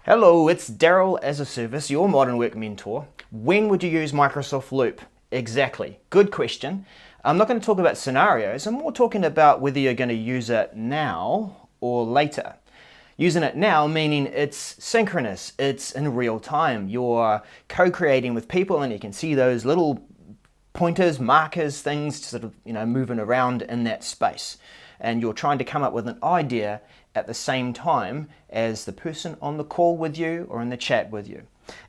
Hello, it's Daryl as a Service, your modern work mentor. When would you use Microsoft Loop? Exactly. Good question. I'm not going to talk about scenarios. I'm more talking about whether you're going to use it now or later. Using it now meaning it's synchronous, it's in real time. You're co-creating with people and you can see those little pointers, markers, things sort of, moving around in that space. And you're trying to come up with an idea at the same time as the person on the call with you or in the chat with you.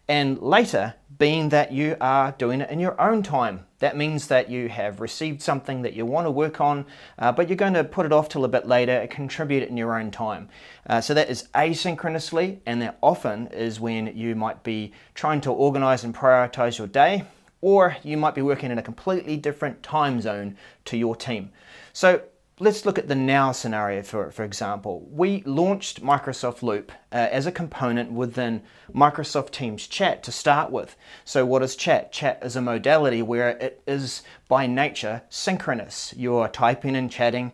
And later, being that you are doing it in your own time. That means that you have received something that you want to work on, but you're going to put it off till a bit later and contribute it in your own time. So that is asynchronously, and that often is when you might be trying to organize and prioritize your day, or you might be working in a completely different time zone to your team. So let's look at the now scenario for example. We launched Microsoft Loop as a component within Microsoft Teams Chat to start with. So what is chat? Chat is a modality where it is by nature synchronous. You're typing and chatting.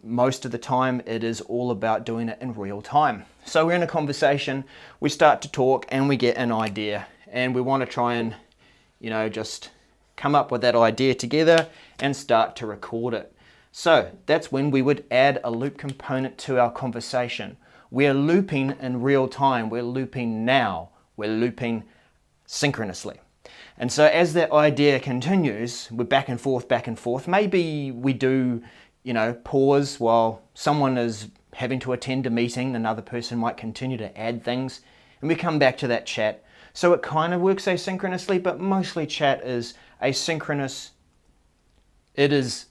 Most of the time it is all about doing it in real time. So we're in a conversation, we start to talk and we get an idea and we want to try and just come up with that idea together and start to record it. So that's when we would add a loop component to our conversation. We're looping in real time, we're looping now, we're looping synchronously. And so as that idea continues, we're back and forth. Maybe we do, pause while someone is having to attend a meeting, another person might continue to add things, and we come back to that chat. So it kind of works asynchronously, but mostly chat is asynchronous. It is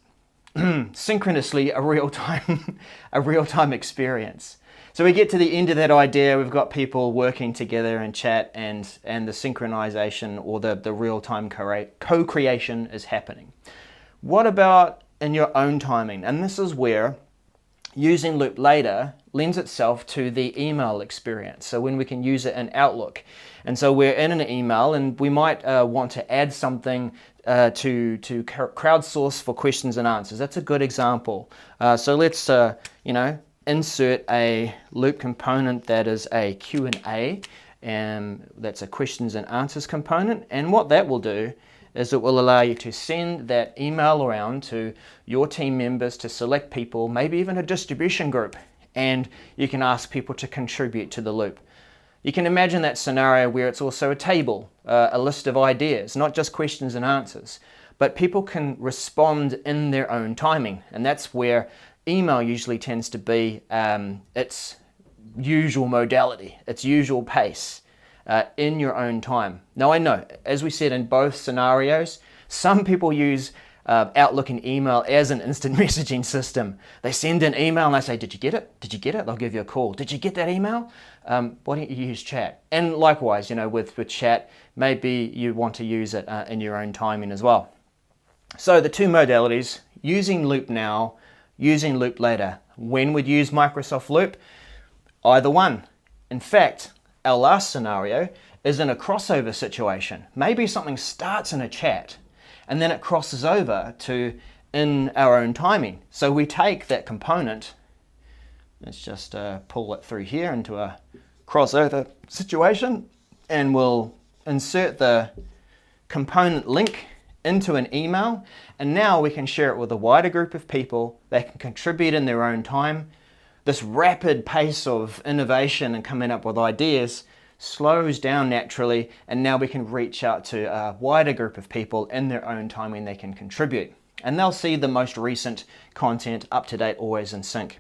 synchronously a real-time experience. So we get to the end of that idea, we've got people working together in chat and the synchronization or the real-time co-creation is happening. What about in your own timing? And this is where using Loop later lends itself to the email experience. So when we can use it in Outlook. And so we're in an email and we might want to add something to crowdsource for questions and answers. That's a good example. So let's insert a Loop component that is a Q&A, and that's a questions and answers component. And what that will do is it will allow you to send that email around to your team members, to select people, maybe even a distribution group, and you can ask people to contribute to the loop. You can imagine that scenario where it's also a table, a list of ideas, not just questions and answers, but people can respond in their own timing. And that's where email usually tends to be its usual modality, its usual pace, in your own time. Now I know, as we said in both scenarios, some people use Outlook and email as an instant messaging system. They send an email and they say, did you get it? Did you get it? They'll give you a call. Did you get that email? Why don't you use chat? And likewise, with chat, maybe you want to use it in your own timing as well. So the two modalities, using Loop now, using Loop later. When would you use Microsoft Loop? Either one. In fact, our last scenario is in a crossover situation. Maybe something starts in a chat and then it crosses over to in our own timing. So we take that component, let's just pull it through here into a crossover situation, and we'll insert the component link into an email, and now we can share it with a wider group of people. They can contribute in their own time. This rapid pace of innovation and coming up with ideas slows down naturally, and now we can reach out to a wider group of people in their own time when they can contribute. And they'll see the most recent content, up to date, always in sync.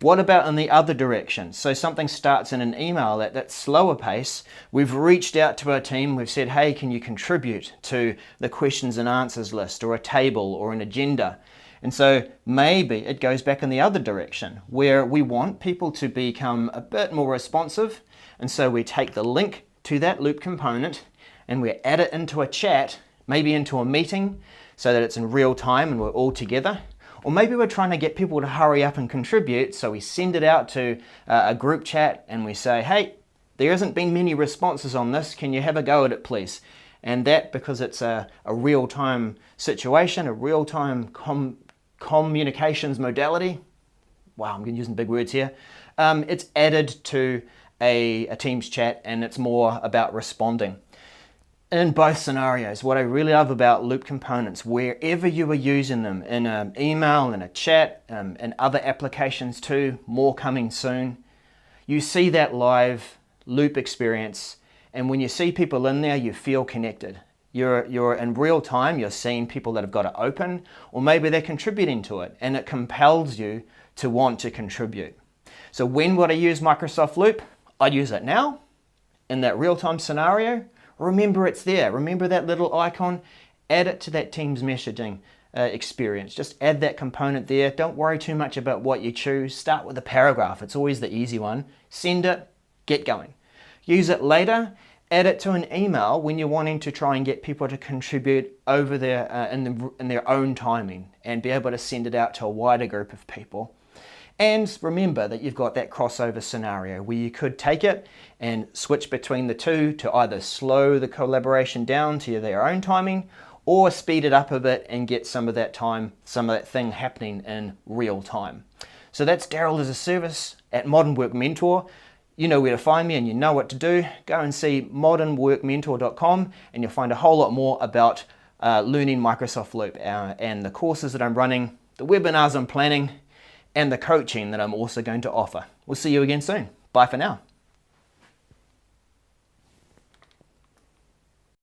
What about in the other direction? So something starts in an email at that slower pace. We've reached out to our team, we've said, hey, can you contribute to the questions and answers list or a table or an agenda? And so maybe it goes back in the other direction where we want people to become a bit more responsive. And so we take the link to that Loop component and we add it into a chat, maybe into a meeting so that it's in real time and we're all together. Or maybe we're trying to get people to hurry up and contribute, so we send it out to a group chat and we say, hey, there hasn't been many responses on this, can you have a go at it please? And that, because it's a real-time situation, a real-time communications modality, wow, I'm using big words here, it's added to a Teams chat and it's more about responding. In both scenarios, what I really love about Loop components, wherever you are using them, in an email, in a chat, and other applications too, more coming soon, you see that live Loop experience, and when you see people in there, you feel connected. You're in real time, you're seeing people that have got it open, or maybe they're contributing to it, and it compels you to want to contribute. So when would I use Microsoft Loop? I'd use it now, in that real-time scenario. Remember it's there. Remember that little icon. Add it to that Teams messaging experience. Just add that component there. Don't worry too much about what you choose. Start with a paragraph. It's always the easy one. Send it, get going. Use it later. Add it to an email when you're wanting to try and get people to contribute over their in their own timing and be able to send it out to a wider group of people. And remember that you've got that crossover scenario where you could take it and switch between the two to either slow the collaboration down to their own timing or speed it up a bit and get some of that time, some of that thing happening in real time. So that's Daryl as a Service at Modern Work Mentor. You know where to find me and you know what to do. Go and see modernworkmentor.com and you'll find a whole lot more about learning Microsoft Loop and the courses that I'm running, the webinars I'm planning, and the coaching that I'm also going to offer. We'll see you again soon. Bye for now.